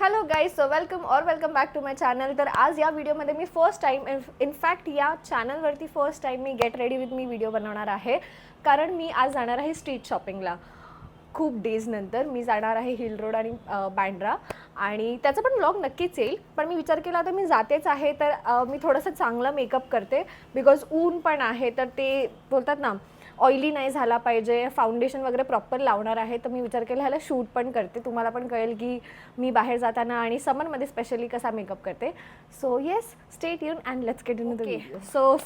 Hello guys, so welcome back to my channel. तर आज या व्हिडिओमध्ये मी फर्स्ट टाईम इनफॅक्ट या चॅनलवरती first time me gate ready with me video बनवणार आहे. कारण मी आज जाणार आहे स्ट्रीट शॉपिंगला. खूप डेज नंतर मी जाणार आहे हिल रोड आणि बँड्रा, आणि त्याचा पण व्लॉग नक्कीच येईल. पण मी विचार केला आता मी जातेच आहे तर मी थोडंसं चांगलं मेकअप करते, बिकॉज ऊन पण आहे. तर ते बोलतात ना, ऑइली नाही झाला पाहिजे, फाउंडेशन वगैरे प्रॉपर लावणार आहे. तर मी विचार केला ह्याला शूट पण करते, तुम्हाला पण कळेल की मी बाहेर जाताना आणि समरमध्ये स्पेशली कसा मेकअप करते. So yes, stay tune and let's get in the video. So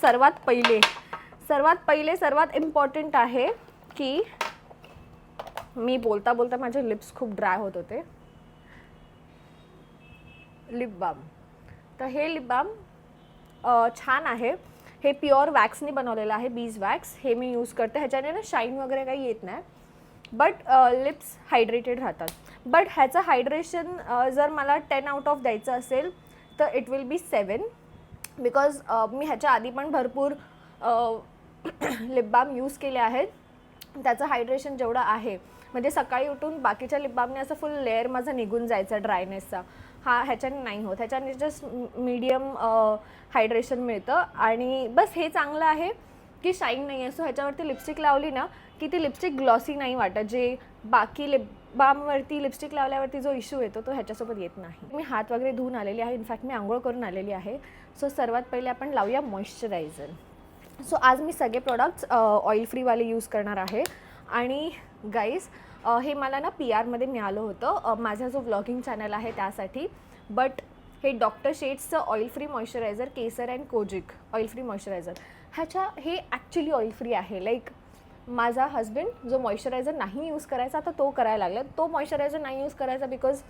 सर्वात इम्पॉर्टंट आहे की मी बोलता बोलता माझे लिप्स खूप ड्राय होत होते. Lip balm. तर हे लिप बाम छान आहे. हे प्युअर वॅक्सनी बनवलेलं आहे, बीज वॅक्स. हे मी यूज करते. ह्याच्याने ना शाईन वगैरे काही येत नाही, बट लिप्स हायड्रेटेड राहतात. बट ह्याचं हायड्रेशन जर मला 10 आउट ऑफ द्यायचं असेल तर इट विल बी 7, बिकॉज मी ह्याच्या आधी पण भरपूर लिप बाम यूज केले आहेत. त्याचं हायड्रेशन जेवढं आहे, म्हणजे सकाळी उठून बाकीच्या लिप बामने असं फुल लेअर माझा निघून जायचा ड्रायनेसचा. ह्याच्याने नाही होत. ह्याच्याने जस्ट मीडियम हायड्रेशन मिळतं. आणि बस हे चांगलं आहे की शाईन नाही आहे. सो ह्याच्यावरती लिपस्टिक लावली ना की ती लिपस्टिक ग्लॉसी नाही वाटत. जे बाकी लिप बामवरती लिपस्टिक लावल्यावरती जो इश्यू येतो तो ह्याच्यासोबत येत नाही. मी हात वगैरे धुवून आलेली आहे. इनफॅक्ट मी आंघोळ करून आलेली आहे. सो सर्वात पहिले आपण लावूया मॉइश्चरायझर. सो आज मी सगळे प्रोडक्ट्स ऑइल फ्रीवाले यूज करणार आहे. आणि गाईज, हे मला ना PR मध्ये मिळालं होतं, माझा जो व्लॉगिंग चॅनल आहे त्यासाठी. बट हे डॉक्टर शेड्सचं oil free moisturizer, kesar and kojic oil free moisturizer, हे ॲक्च्युली ऑइल फ्री आहे. लाईक माझा हस्बंड जो मॉइश्चरायझर नाही यूज करायचा तर तो करायला लागला. तो मॉइश्चरायझर नाही यूज करायचा बिकॉज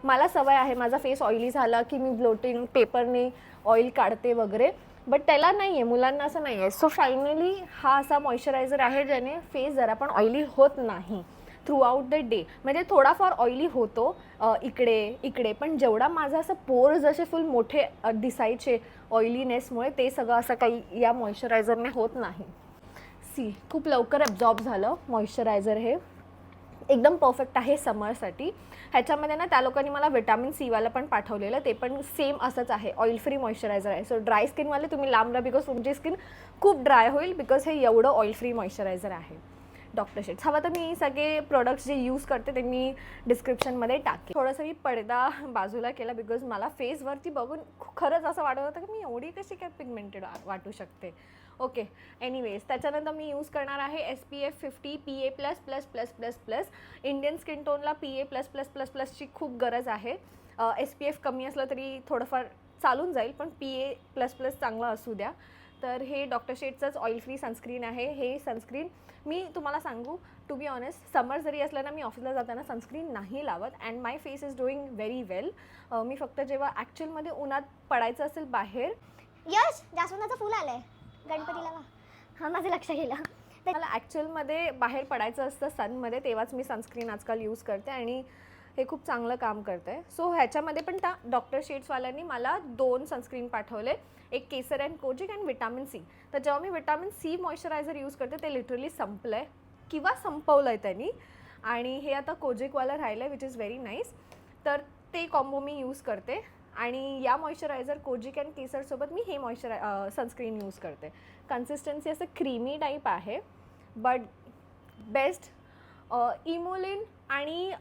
मला सवय आहे, माझा फेस ऑइली झाला की मी ब्लोटिंग पेपरने ऑइल काढते वगैरे. बट त्याला नाही आहे, मुलांना असं नाही आहे. सो फायनली हा असा मॉइश्चरायझर आहे ज्याने फेस जरा पण ऑइली होत नाही थ्रू आउट द डे. म्हणजे थोडाफार ऑइली होतो इकडे, पण जेवढा माझा असं पोर्स असे फुल मोठे दिसायचे ऑइलीनेसमुळे, ते सगळं असं काही या मॉइश्चरायझरने होत नाही. खूप लवकर ॲब्झॉर्ब झालं मॉइश्चरायझर. हे एकदम परफेक्ट आहे समरसाठी. ह्याच्यामध्ये ना त्या लोकांनी मला विटॅमिन C वाला पण पाठवलेलं, ते पण सेम असंच आहे, ऑइल फ्री मॉइश्चरायझर आहे. सो ड्राय स्किनवाले तुम्ही लांब राहा, बिकॉज तुमची स्किन खूप ड्राय होईल, बिकॉज हे एवढं ऑइल फ्री मॉइश्चरायझर आहे. Doctor shades. हवं तर मी सगळे प्रोडक्ट्स जे यूज करते ते मी डिस्क्रिप्शनमध्ये टाकेन. थोडंसं मी पडदा बाजूला केला, बिकॉज मला फेसवरती बघून खरंच असं वाटत होतं की मी एवढी कशी काय पिगमेंटेड वाटू शकते. ओके, एनिवेज, त्याच्यानंतर मी यूज करणार आहे SPF 50 PA+++++. इंडियन स्किन टोनला PA+++++ची खूप गरज आहे. SPF कमी असलं तरी थोडंफार चालून जाईल, पण PA++ चांगलं असू द्या. तर हे डॉक्टर शेड्सचंच ऑइल फ्री सनस्क्रीन आहे. हे सनस्क्रीन मी तुम्हाला सांगू, टू बी ऑनेस्ट, समर जरी असलं ना, मी ऑफिसला जाताना सनस्क्रीन नाही लावत. And my face is doing very well. मी फक्त जेव्हा ॲक्च्युअलमध्ये उन्हात पडायचं असेल बाहेर. यश, जास्वंदाचं फूल आलंय गणपतीला. हां, माझं लक्ष गेलं. मला ॲक्च्युअलमध्ये बाहेर पडायचं असतं सनमध्ये, तेव्हाच मी सनस्क्रीन आजकाल यूज करते आणि हे खूप चांगलं काम करतं आहे. सो ह्याच्यामध्ये पण त्या डॉक्टर शेड्सवाल्यांनी मला 2 सनस्क्रीन पाठवले, एक kesar and kojic and vitamin C. तर जेव्हा मी विटॅमिन C मॉइश्चरायझर यूज करते ते लिटरली संपलं आहे किंवा संपवलं आहे त्यांनी. आणि हे आता कोजिकवालं राहिलं आहे, विच इज व्हेरी नाईस. तर ते कॉम्बो मी यूज करते. आणि या मॉइश्चरायझर कोजिक अँड केसरसोबत मी हे सनस्क्रीन यूज करते. कन्सिस्टन्सी असं क्रीमी टाईप आहे, बट बेस्ट. इमोलिन आणि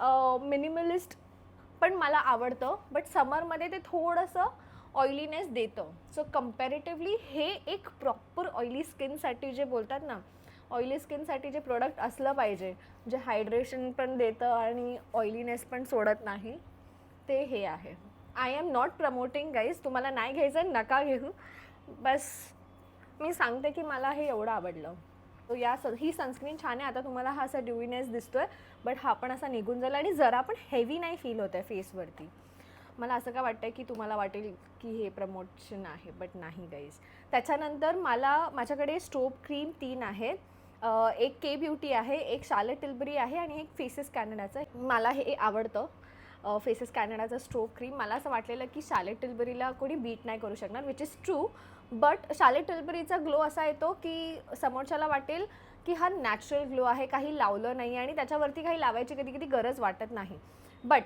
मिनिमलिस्ट पण मला आवडतं, बट समरमध्ये ते थोडंसं ऑइलीनेस देतं. सो कम्पॅरेटिव्हली हे एक प्रॉपर ऑइली स्किनसाठी, जे बोलतात ना, ऑइली स्किनसाठी जे प्रोडक्ट असलं पाहिजे, जे हायड्रेशन पण देतं आणि ऑइलीनेस पण सोडत नाही, ते हे आहे. I am not promoting guys, तुम्हाला नाही घ्यायचं नका घेऊ, बस मी सांगते की मला हे एवढं आवडलं. तो ही सनस्क्रीन छान आहे. आता तुम्हाला हा असा ड्यूईनेस दिसतोय, बट हा पण असा निघून जाईल आणि जरा पण हेवी नाही फील होत आहे फेसवरती. मला असं काय वाटतं की तुम्हाला वाटेल की हे प्रमोशन आहे, बट नाही गाईज. त्याच्यानंतर माझ्याकडे स्ट्रोब क्रीम 3 आहेत. एक के ब्युटी आहे, एक शार्लेट टिल्बरी आहे आणि एक फेसेस कॅनडाचं. मला हे आवडतं, फेसेस कॅनडाचं स्ट्रोब क्रीम. मला असं वाटलेलं की शार्लेट टिल्बरीला कोणी बीट नाही करू शकणार, which is true. But Charlotte टिल्बरीचा ग्लो असा येतो की समोरच्याला वाटेल की हा नॅचरल ग्लो आहे, काही लावलं नाही आणि त्याच्यावरती काही लावायची कधी कधी गरज वाटत नाही. बट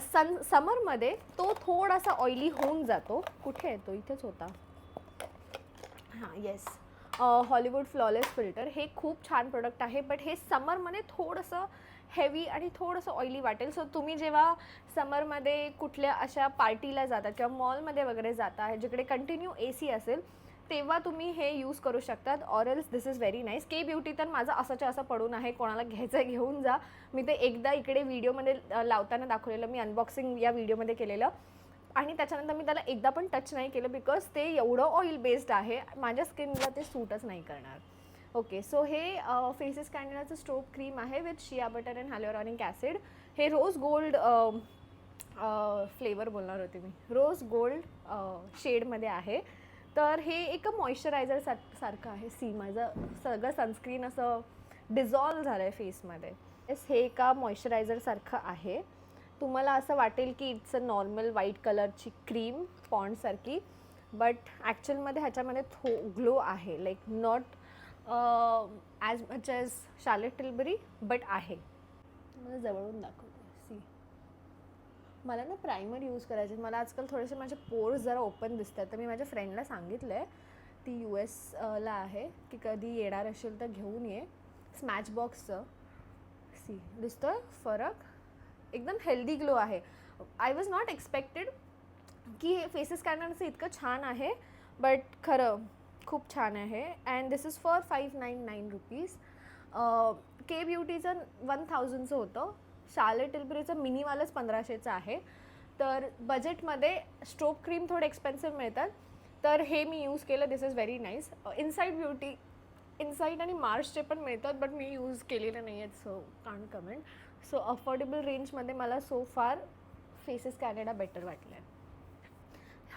समरमध्ये तो थोडासा ऑइली होऊन जातो. कुठे आहे तो? इथेच होता. हां येस, हॉलिवूड फ्लॉलेस फिल्टर. हे खूप छान प्रोडक्ट आहे, बट हे समरमध्ये थोडंसं हेवी आणि थोडंसं ऑइली वाटेल. सो तुम्ही जेव्हा समरमध्ये कुठल्या अशा पार्टीला जाता किंवा मॉलमध्ये वगैरे जाता जिकडे कंटिन्यू AC असेल, तेव्हा तुम्ही हे यूज करू शकतात. Overall this is very nice. K beauty तर माझं असंच्या असं पडून आहे, कोणाला घ्यायचं आहे घेऊन जा. मी ते एकदा इकडे व्हिडिओमध्ये लावताना दाखवलेलं, मी अनबॉक्सिंग या व्हिडिओमध्ये केलेलं, आणि त्याच्यानंतर मी त्याला एकदा पण टच नाही केलं बिकॉज ते एवढं ऑइल बेस्ड आहे, माझ्या स्किनला ते सूटच नाही करणार. ओके, सो हे फेसेस कॅन्डिडाचं स्ट्रोब क्रीम आहे with shea butter and hyaluronic acid. हे रोज गोल्ड फ्लेवर बोलणार होते मी, रोज गोल्ड शेडमध्ये आहे. तर हे एक मॉइश्चरायझर सारखं आहे. सी माझं सगळं सनस्क्रीन असं डिझॉल्व झालं आहे फेसमध्ये. येस, हे एका मॉइश्चरायझरसारखं आहे. तुम्हाला असं वाटेल की इट्स अ नॉर्मल व्हाईट कलरची क्रीम पॉन्डसारखी, बट ॲक्च्युअलमध्ये ह्याच्यामध्ये ग्लो आहे, like not as much as Charlotte Tilbury, but आहे. मला जवळून दाखवते. सी, मला ना प्रायमर यूज करायचे. मला आजकाल थोडेसे माझे पोर्स जरा ओपन दिसतात, तर मी माझ्या फ्रेंडला सांगितलं आहे, ती US ला आहे, की कधी येणार असेल तर घेऊन ये स्मॅचबॉक्सचं. सी, दिसतोय फरक? एकदम हेल्दी ग्लो आहे. आय वॉज नॉट एक्सपेक्टेड की हे फेसेस कॅन्डिडाचं इतकं छान आहे, बट खरं खूप छान आहे. And this is for 599 rupees. K ब्युटीचं 1000चं होतं, शार्लेट टिल्बरीचं मिनीवालंच 1500चं आहे. तर बजेटमध्ये स्ट्रोब क्रीम थोडे एक्सपेन्सिव्ह मिळतात, तर हे मी यूज केलं. This is very nice. Inside beauty, inside आणि मार्सचे पण मिळतात, बट मी यूज केलेले नाही आहेत, so can't comment. So affordable रेंजमध्ये मला सो फार फेसेस कॅनडा बेटर वाटलं आहे.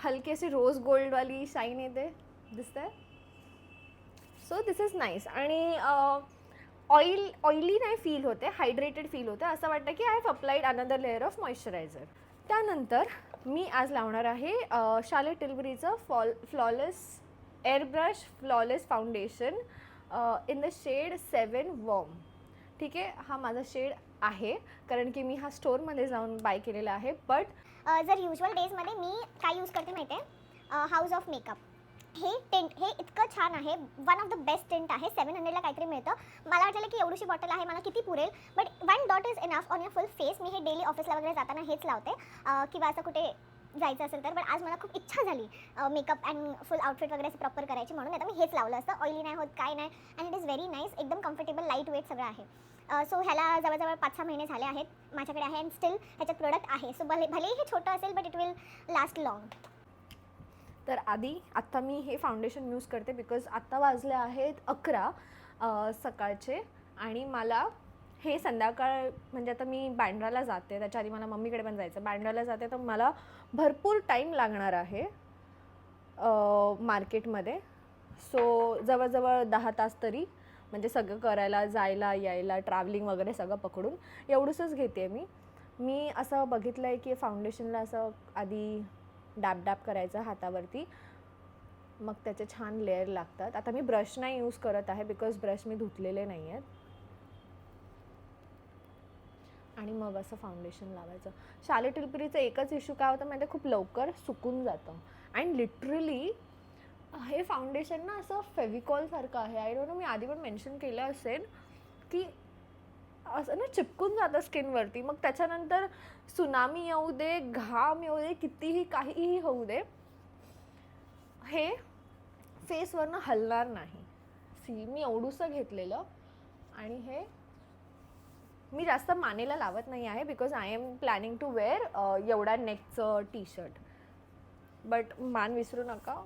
हलकी अशी रोज गोल्डवाली शाईन येते, दिसतं आहे. So this is nice. आणि ऑइली नाही फील होते, हायड्रेटेड फील होते. असं वाटतं की I have applied another layer of moisturizer. त्यानंतर मी आज लावणार आहे शार्लेट टिल्बरीचं flawless airbrush flawless foundation in the shade 7 warm. ठीक आहे, हा माझा शेड आहे कारण की मी हा स्टोअरमध्ये जाऊन बाय केलेला आहे. बट जर युजल डेजमध्ये मी काय यूज करते माहिती आहे, हाऊस ऑफ मेकअप हे टेंट, हे इतकं छान आहे. One of the best tent आहे. 700ला काहीतरी मिळतं. मला वाटलं की एवढीशी बॉटल आहे, मला किती पुरेल, but 1 dot is enough on your full face. मी हे डेली ऑफिसला वगैरे जाताना हेच लावते, किंवा असं कुठे जायचं असेल तर. पण आज मला खूप इच्छा झाली मेकअप अँड फुल आउटफिट वगैरे असं प्रॉपर करायची, म्हणून आता मी हेच लावलं असतं. ऑइली नाही होत, काय नाही, and it is very nice. एकदम कम्फर्टेबल, लाईट वेट सगळं आहे. सो ह्याला जवळजवळ 5-6 महिने झाले आहेत माझ्याकडे आहे, अँड स्टील ह्याच्यात प्रोडक्ट आहे. सो भलेही हे छोटं असेल, but it will last long. तर आत्ता मी हे फाउंडेशन यूज करते बिकॉज आत्ता वाजले आहेत 11 सकाळचे, आणि मला हे संध्याकाळ, म्हणजे आता मी बँड्राला जाते, त्याच्या आधी मला मम्मीकडे पण जायचं. बँड्राला जाते तर मला भरपूर टाईम लागणार आहे मार्केटमध्ये. सो जवळजवळ 10 तास तरी, म्हणजे सगळं करायला, जायला यायला, ट्रॅव्हलिंग वगैरे सगळं पकडून एवढंच घेते मी असं बघितलं आहे की फाउंडेशनला असं आधी डॅब डॅब करायचं हातावरती, मग त्याचे छान लेअर लागतात. आता मी ब्रश नाही यूज करत आहे बिकॉज ब्रश मी धुतलेले नाही आहेत. आणि मग असं फाउंडेशन लावायचं. शार्लेट टिल्बरीचं एकच इश्यू काय होतं माहिती आहे, खूप लवकर सुकून जातं. अँड लिटरली हे फाउंडेशन ना असं फेविकॉलसारखं आहे. आय डोंट नो, मी आधी पण मेन्शन केलं असेल की असं ना चिपकून जातं स्किनवरती. मग त्याच्यानंतर सुनामी येऊ दे, घाम येऊ दे, कितीही काहीही होऊ दे, हे फेसवरनं हलणार नाही. सी, मी एवढूसं घेतलेलं, आणि हे मी जास्त मानेला लावत नाही आहे because I am planning to wear एवढा नेकचं टी-शर्ट. बट मान विसरू नका.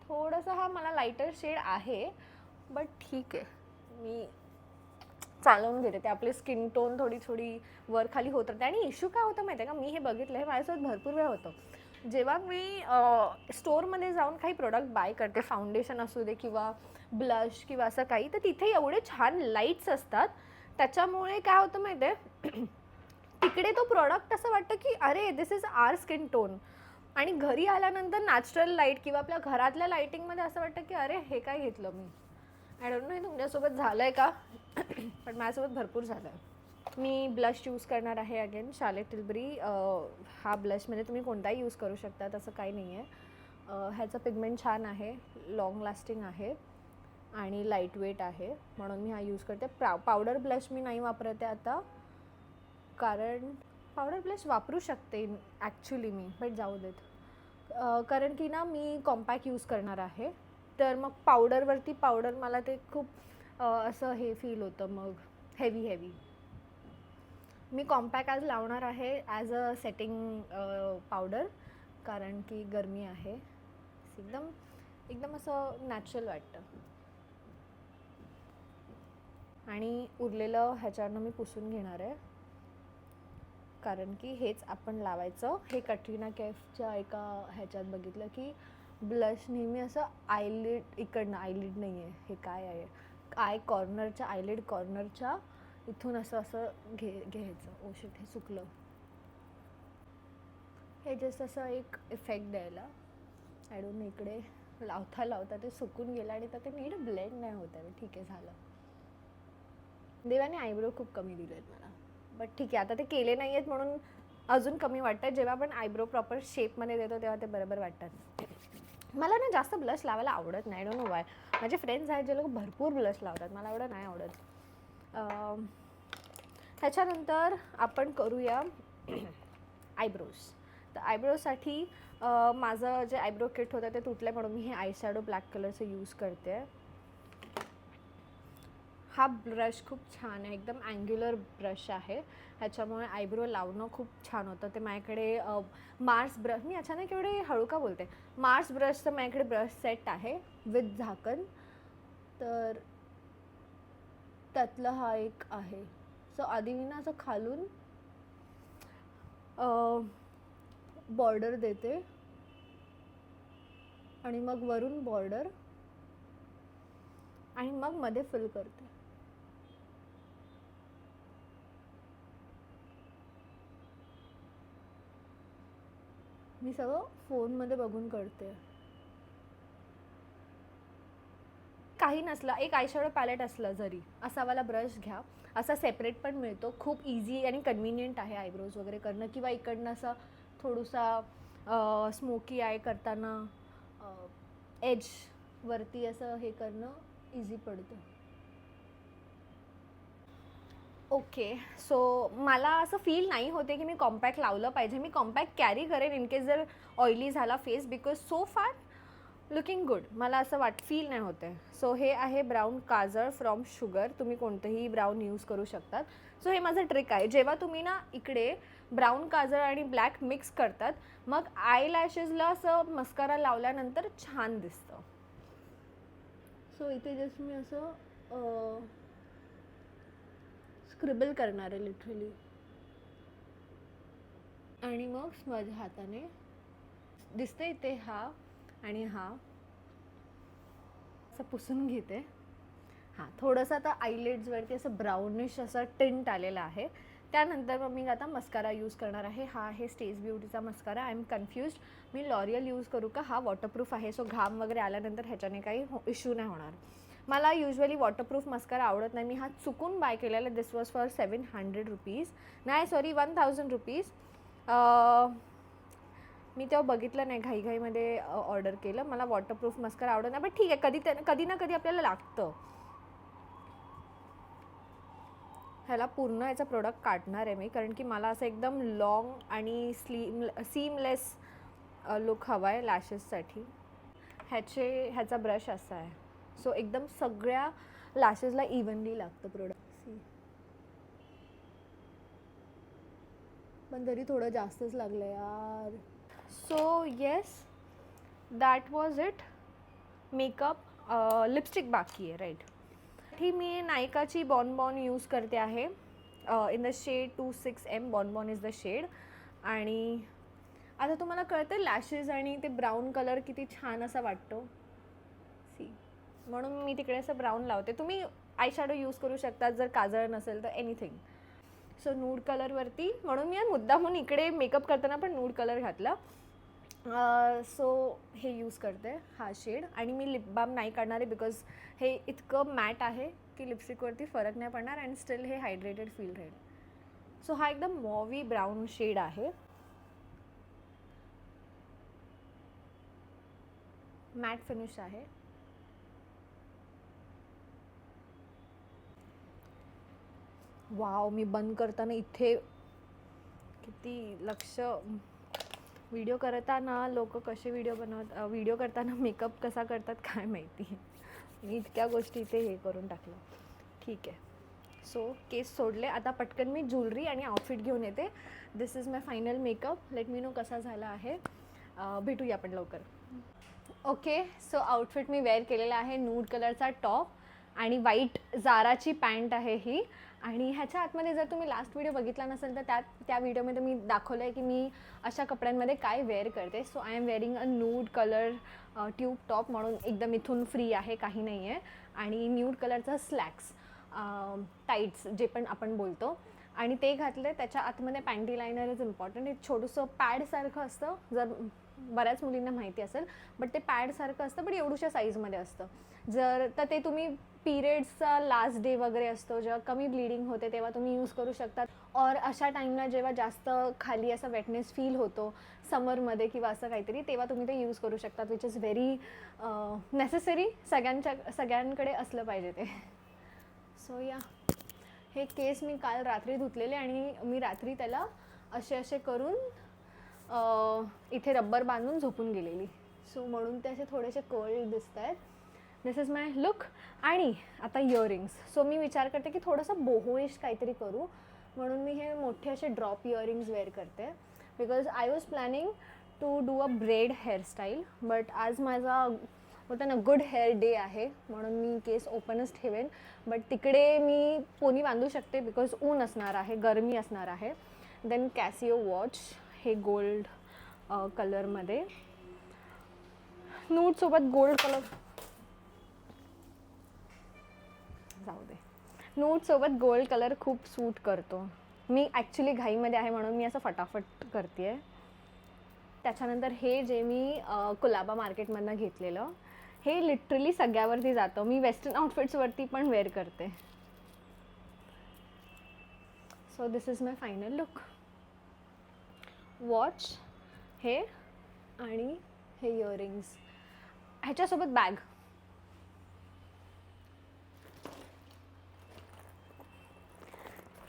थोडंसं हा मला लाईटर शेड आहे, बट ठीक आहे, मी चालवून घेते. ते आपली स्किन टोन थोडी वर खाली होत राहते. आणि इश्यू काय होतं माहिती आहे का, मी हे बघितलं आहे, माझ्यासोबत भरपूर वेळ होतं. जेव्हा मी स्टोअरमध्ये जाऊन काही प्रोडक्ट बाय करते, फाउंडेशन असू दे किंवा ब्लश किंवा असं काही, तर तिथे एवढे छान लाईट्स असतात. त्याच्यामुळे काय होतं माहिती आहे, तिकडे तो प्रोडक्ट असं वाटतं की अरे दिस इज आर स्किन टोन. आणि घरी आल्यानंतर नॅचरल लाईट किंवा आपल्या घरातल्या लाईटिंगमध्ये असं वाटतं की अरे हे काय घेतलं मी. आय डोंट नो हे तुमच्यासोबत झालं आहे का, पण माझ्यासोबत भरपूर झालं आहे. मी ब्लश यूज करणार आहे अगेन शार्लेट टिल्बरी. हा ब्लश म्हणजे तुम्ही कोणताही यूज करू शकता, तसं काही नाही आहे. ह्याचं पिगमेंट छान आहे, लाँग लास्टिंग आहे आणि लाईट वेट आहे, म्हणून मी हा यूज करते. पावडर ब्लश मी नाही वापरते आता, कारण पावडर ब्लश वापरू शकते ॲक्च्युली मी, बट जाऊ देत. कारण की ना मी कॉम्पॅक्ट यूज करणार आहे, तर मग पावडर मला ते खूप असं हे फील होतं, मग हेवी. मी कॉम्पॅक्ट आज लावणार आहे ॲज अ सेटिंग पावडर, कारण की गरमी आहे, एकदम असं नॅचरल वाटतं. आणि उरलेलं ह्याच्यावरनं मी पुसून घेणार आहे, कारण की हेच आपण लावायचं. हे कटरीना कैफच्या एका ह्याच्यात बघितलं की ब्लश नेहमी असं आयलिड इकडनं, आयलिड नाही आहे हे, काय आहे, आयलिड कॉर्नरच्या इथून असं घ्यायचं. शिट, हे चुकलं. हे जस्ट असं एक इफेक्ट द्यायला, आय डोंट नो, इकडे लावता ते सुकून गेलं आणि तर ते नीट ब्लेंड नाही होत आहे. ठीक आहे, झालं. देवाने आयब्रो खूप कमी दिले आहेत मला, बट ठीक आहे, आता ते केले नाही आहेत म्हणून अजून कमी वाटतं. जेव्हा आपण आयब्रो प्रॉपर शेपमध्ये देतो तेव्हा ते बरोबर वाटतात. मला ना जास्त ब्लश लावायला आवडत नाही, डोंट नो वाय. माझे फ्रेंड्स आहेत जे लोक भरपूर ब्लश लावतात, मला एवढं नाही आवडत. त्याच्यानंतर आपण करूया आयब्रोज. तर आयब्रोसाठी माझं जे आयब्रो किट होतं ते तुटलं, म्हणून मी हे आयशॅडो ब्लॅक कलरचं यूज करते. हा ब्रश खूप छान आहे, एकदम अँग्युलर ब्रश आहे, ह्याच्यामुळे आयब्रो लावणं खूप छान होतं. ते माझ्याकडे मार्स ब्रश, मी अचानक एवढे हळू का बोलते, मार्स ब्रशचं माझ्याकडे ब्रश सेट आहे विथ झाकण, तर त्यातलं हा एक आहे. सो आधी मी ना असं खालून बॉर्डर देते आणि मग वरून बॉर्डर आणि मग मध्ये फिल करते. मी सगळं फोनमध्ये बघून करते. काही नसलं, एक आयशॅडो पॅलेट असलं जरी, असावाला ब्रश घ्या. असा सेपरेट पण मिळतो, खूप इझी आणि कन्व्हिनियंट आहे आयब्रोज वगैरे करणं, किंवा इकडनं असं थोडंसा स्मोकी आय करताना एजवरती असं हे करणं इझी पडतं. ओके, सो मला असं फील नाही होते की मी कॉम्पॅक्ट लावलं पाहिजे. मी कॉम्पॅक्ट कॅरी करेन इन केस जर ऑइली झाला फेस, बिकॉज सो फार लुकिंग गुड, मला असं फील नाही होते. सो हे आहे ब्राऊन काजळ फ्रॉम शुगर, तुम्ही कोणतंही ब्राऊन यूज करू शकतात. सो हे माझं ट्रिक आहे, जेव्हा तुम्ही ना इकडे ब्राऊन काजळ आणि ब्लॅक मिक्स करतात, मग आय लॅशेसला असं मस्कारा लावल्यानंतर छान दिसतं. सो इथे जस्ट मी असं स्क्रिबल करणार आहे लिटरली, आणि मग माझ्या हाताने दिसते इथे हा आणि हा असं पुसून घेते. हां, थोडंसं आता आयलिड्सवरती असं ब्राउनिश असं टिंट आलेलं आहे. त्यानंतर मग मी आता मस्कारा यूज करणार आहे. हा आहे स्टेज ब्युटीचा मस्कारा. आय एम कन्फ्युज्ड, मी लॉरियल यूज करू का? हा वॉटरप्रूफ आहे, सो घाम वगैरे आल्यानंतर ह्याच्याने काही इश्यू नाही होणार. मला युजली वॉटरप्रूफ मस्कारा आवडत नाही, मी हा चुकून बाय केलेला. दिस वॉज फॉर 700 रुपीज, नाही सॉरी 1000 रुपीज. मी तेव्हा बघितलं नाही, घाईघाईमध्ये ऑर्डर केलं. मला वॉटरप्रूफ मस्कारा आवडत नाही, बट ठीक आहे, कधी ना कधी आपल्याला लागतं. ह्याला पूर्ण याचा प्रोडक्ट काढणार आहे मी, कारण की मला असं एकदम लॉंग आणि सीमलेस लुक हवा आहे लॅशेससाठी. ह्याचा ब्रश असा आहे, सो एकदम सगळ्या लॅशेसला इव्हनली लागतं प्रोडक्ट. पण तरी थोडं जास्तच लागलं यार. So yes, that was it. Makeup, lipstick बाकी आहे, राईट. ही मी नायकाची बॉन यूज करते आहे, in the shade 26M. Bon is the shade. आणि आता तुम्हाला कळतं लॅशेस आणि ते ब्राऊन कलर किती छान असा वाटतो, सी, म्हणून मी तिकडे असं ब्राऊन लावते. तुम्ही आयशॅडो यूज करू शकता जर काजळ नसेल तर, एनिथिंग. सो नूड कलरवरती, म्हणून मी मुद्दामून इकडे मेकअप करताना पण नूड कलर घातला. सो हे यूज करते, हा शेड. आणि मी लिप बाम नाही काढणार आहे, बिकॉज हे इतकं मॅट आहे की लिपस्टिकवरती फरक नाही पडणार, अँड स्टील हे हायड्रेटेड फील राहील. सो हा एकदम मॉवी ब्राऊन शेड आहे. मॅट फिनिश आहे. वाव, मी बंद करताना इथे किती लक्ष. व्हिडिओ करताना लोक कसे व्हिडिओ करताना मेकअप कसा करतात काय माहिती. मी इतक्या गोष्टी इथे हे करून टाकलं. ठीक आहे. सो केस सोडले. आता पटकन मी ज्वेलरी आणि आउटफिट घेऊन येते. This is my final makeup. Let me know कसा झाला आहे. भेटूया आपण लवकर. ओके, सो आउटफिट मी वेअर केलेला आहे. नूड कलरचा टॉप आणि व्हाईट जाराची पॅन्ट आहे ही. आणि ह्याच्या आतमध्ये जर तुम्ही लास्ट व्हिडिओ बघितला नसेल तर त्या व्हिडिओमध्ये मी दाखवलं आहे की मी अशा कपड्यांमध्ये काय वेअर करते. So I am wearing a nude colour tube top, म्हणून एकदम इथून फ्री आहे, काही नाही आहे. आणि न्यूड कलरचा स्लॅक्स, टाईट्स जे पण आपण बोलतो, आणि ते घातले. त्याच्या आतमध्ये पॅन्टी लायनर इज इम्पॉर्टंट. एक छोटंसं पॅडसारखं असतं, जर बऱ्याच मुलींना माहिती असेल, बट ते पॅडसारखं असतं, पण एवढूशा साईजमध्ये असतं. जर तर ते तुम्ही पिरियड्सचा लास्ट डे वगैरे असतो, जेव्हा कमी ब्लिडिंग होते तेव्हा तुम्ही यूज करू शकतात. और अशा टाईमला जेव्हा जास्त खाली असा वेटनेस फील होतो समरमध्ये किंवा असं काहीतरी, तेव्हा तुम्ही ते यूज करू शकतात, विच इज व्हेरी नेसेसरी. सगळ्यांकडे असलं पाहिजे ते. सो या, हे केस मी काल रात्री धुतलेले आणि मी रात्री त्याला असे करून इथे रब्बर बांधून झोपून गेलेली. सो म्हणून ते असे थोडेसे कर्ल दिसत आहेत. दिस इज माय लुक. आणि आता इयरिंग्स. सो मी विचार करते की थोडंसं बोहोइश काहीतरी करू, म्हणून मी हे मोठे असे ड्रॉप इयरिंग्स वेअर करते. Because I was planning to do a braid hairstyle, but आज माझा होता ना गुड हेअर डे आहे, म्हणून मी केस ओपनच ठेवेन. बट तिकडे मी पोनी बांधू शकते बिकॉज ऊन असणार आहे, गरमी असणार आहे. देन कॅसिओ वॉच, हे गोल्ड कलरमध्ये, नूडसोबत गोल्ड कलर, जाऊ दे, नूडसोबत गोल्ड कलर खूप सूट करतो. मी ॲक्च्युली घाईमध्ये आहे म्हणून मी असं फटाफट करते आहे. त्याच्यानंतर हे जे मी कुलाबा मार्केटमधनं घेतलेलं, हे लिटरली सगळ्यावरती जातं. मी वेस्टर्न आउटफिट्सवरती पण वेअर करते. So this is my final look. Watch हे आणि हे इयरिंग्स, ह्याच्यासोबत बॅग.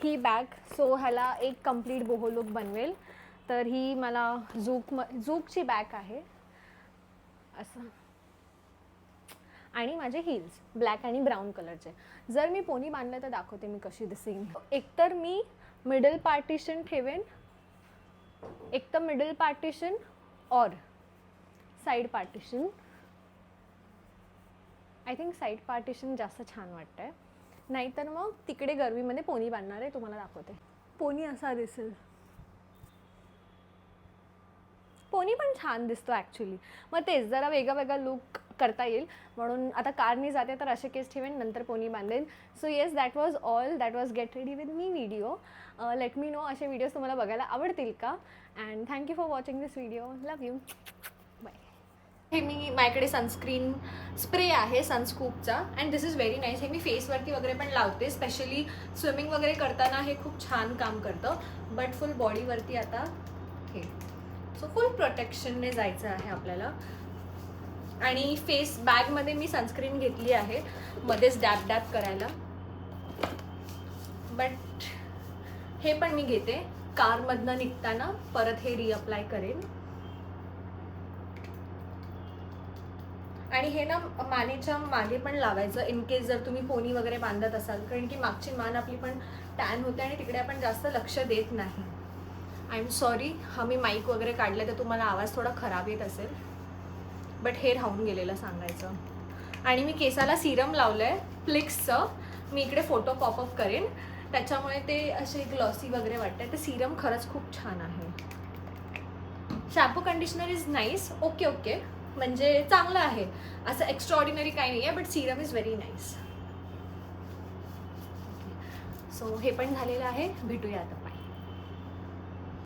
ही बॅग, सो ह्याला एक कंप्लीट बोहो लुक बनवेल. तर ही मला झूकची बॅग आहे असं. आणि माझे हिल्स ब्लॅक आणि ब्राऊन कलरचे. जर मी पोनी बांधलं तर दाखवते मी कशी दिसेन. एकतर मी मिडल पार्टिशन ठेवेन, एक तर मिडल पार्टिशन और side partition. I think side partition जास्त छान वाटतं आहे. नाहीतर मग तिकडे गरमीमध्ये पोनी बांधणार आहे, तुम्हाला दाखवते. पोनी असा दिसेल. पोनी पण छान दिसतो ॲक्च्युली. मग तेच जरा वेगळा लुक करता येईल म्हणून आता कारनी जाते तर असे केस ठेवेन, नंतर पोनी बांधेन. So yes, that was all. That was get ready with me video. Let me know असे व्हिडिओज तुम्हाला बघायला आवडतील का. And thank you for watching this video. Love you. Bye. हे मी माझ्याकडे सनस्क्रीन स्प्रे आहे सनस्कूपचा, and this is very nice. हे मी फेसवरती वगैरे पण लावते, स्पेशली स्विमिंग वगैरे करताना हे खूप छान काम करतं. बट फुल बॉडीवरती आता हे, सो फुल प्रोटेक्शनने जायचं आहे आपल्याला. आणि फेस बॅगमध्ये मी सनस्क्रीन घेतली आहे मध्येच डॅब करायला. बट हे पण मी घेते, कारमधनं निघताना परत हे रिअप्लाय करेन. आणि हे ना मानेच्या मागे पण लावायचं इन केस जर तुम्ही पोनी वगैरे बांधत असाल, कारण की मागची मान आपली पण टॅन होते आणि तिकडे आपण जास्त लक्ष देत नाही. आय एम सॉरी, मी माईक वगैरे काढलं तर तुम्हाला आवाज थोडा खराब येत असेल, बट हे राहून गेलेलं सांगायचं. आणि मी केसाला सिरम लावलं आहे फ्लिक्सचं. मी इकडे फोटो पॉपअप करेन, त्याच्यामुळे ते असे ग्लॉसी वगैरे वाटतं. ते सिरम खरंच खूप छान आहे. Shampoo conditioner is nice, okay म्हणजे चांगलं आहे, असं एक्स्ट्रा ऑर्डिनरी काही नाही आहे, but serum is very nice. So हे पण झालेलं आहे. भेटूया आता.